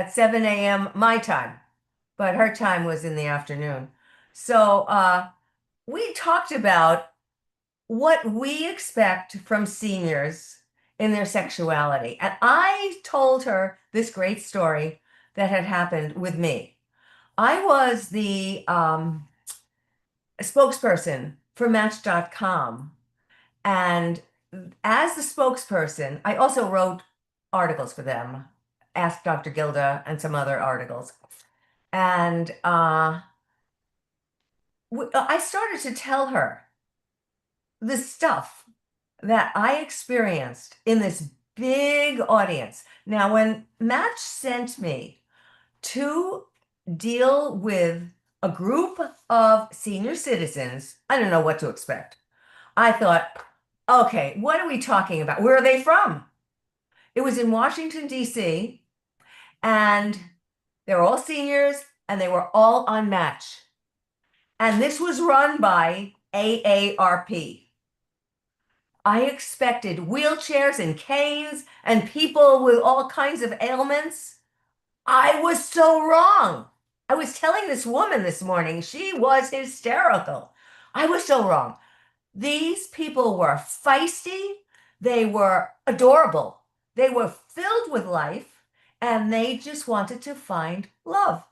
at 7 a.m. my time, but her time was in the afternoon. So we talked about what we expect from seniors in their sexuality. And I told her this great story that had happened with me. I was the spokesperson for Match.com. And as the spokesperson, I also wrote articles for them, Ask Dr. Gilda, and some other articles. And I started to tell her the stuff that I experienced in this big audience. Now, when Match sent me to deal with a group of senior citizens, I don't know what to expect. I thought, okay, what are we talking about? Where are they from? It was in Washington, D.C., and they were all seniors and they were all on Match. And this was run by AARP. I expected wheelchairs and canes and people with all kinds of ailments. I was so wrong. I was telling this woman this morning, she was hysterical. I was so wrong. These people were feisty, they were adorable, they were filled with life, and they just wanted to find love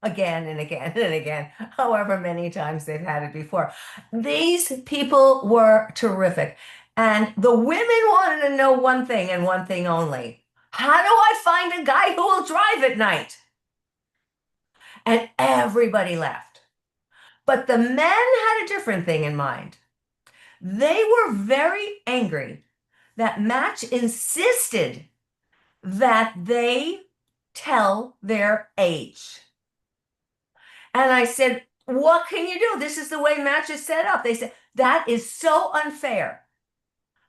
again and again and again, however many times they've had it before. These people were terrific. And the women wanted to know one thing and one thing only. How do I find a guy who will drive at night? And everybody laughed. But the men had a different thing in mind. They were very angry that Match insisted that they tell their age. And I said, what can you do? This is the way Match is set up. They said, that is so unfair.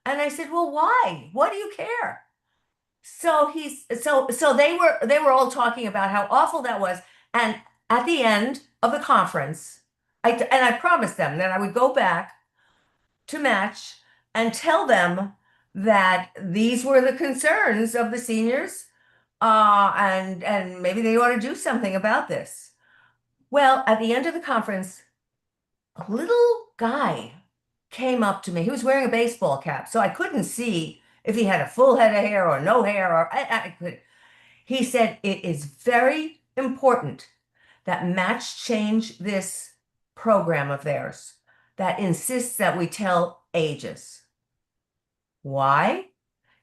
And I said, well, why? What do you care? So they were all talking about how awful that was. And at the end of the conference, I promised them that I would go back to Match and tell them that these were the concerns of the seniors, and maybe they ought to do something about this. Well, at the end of the conference, a little guy came up to me. He was wearing a baseball cap, so I couldn't see if he had a full head of hair or no hair, or I could. He said, it is very important that Match change this program of theirs that insists that we tell ages. Why?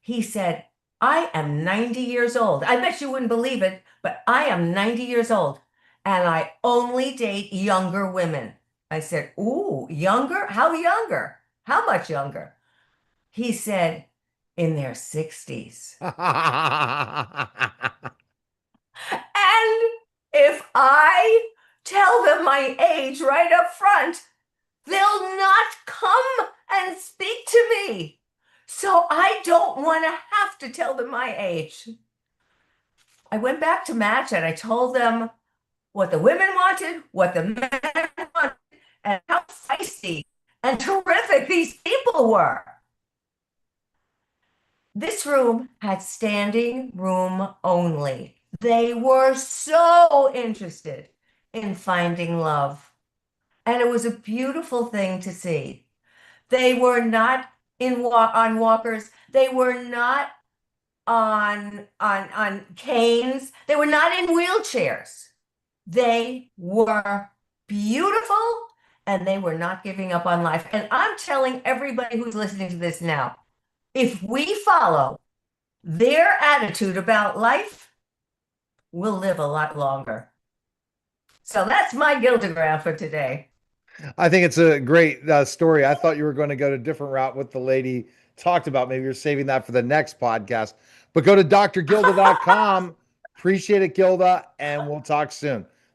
He said, I am 90 years old. I bet you wouldn't believe it, but I am 90 years old and I only date younger women. I said, ooh, younger? How younger? How much younger? He said, in their 60s. And if I tell them my age right up front, they'll not come and speak to me. So I don't want to have to tell them my age. I went back to Match and I told them what the women wanted, what the men wanted, and how feisty and terrific these people were. This room had standing room only. They were so interested in finding love. And it was a beautiful thing to see. They were not on walkers. They were not on canes. They were not in wheelchairs. They were beautiful and they were not giving up on life. And I'm telling everybody who's listening to this now, if we follow their attitude about life, we'll live a lot longer. So that's my Gildagram for today. I think it's a great story. I thought you were going to go to a different route with the lady talked about. Maybe you're saving that for the next podcast. But go to drgilda.com. Appreciate it, Gilda, and we'll talk soon.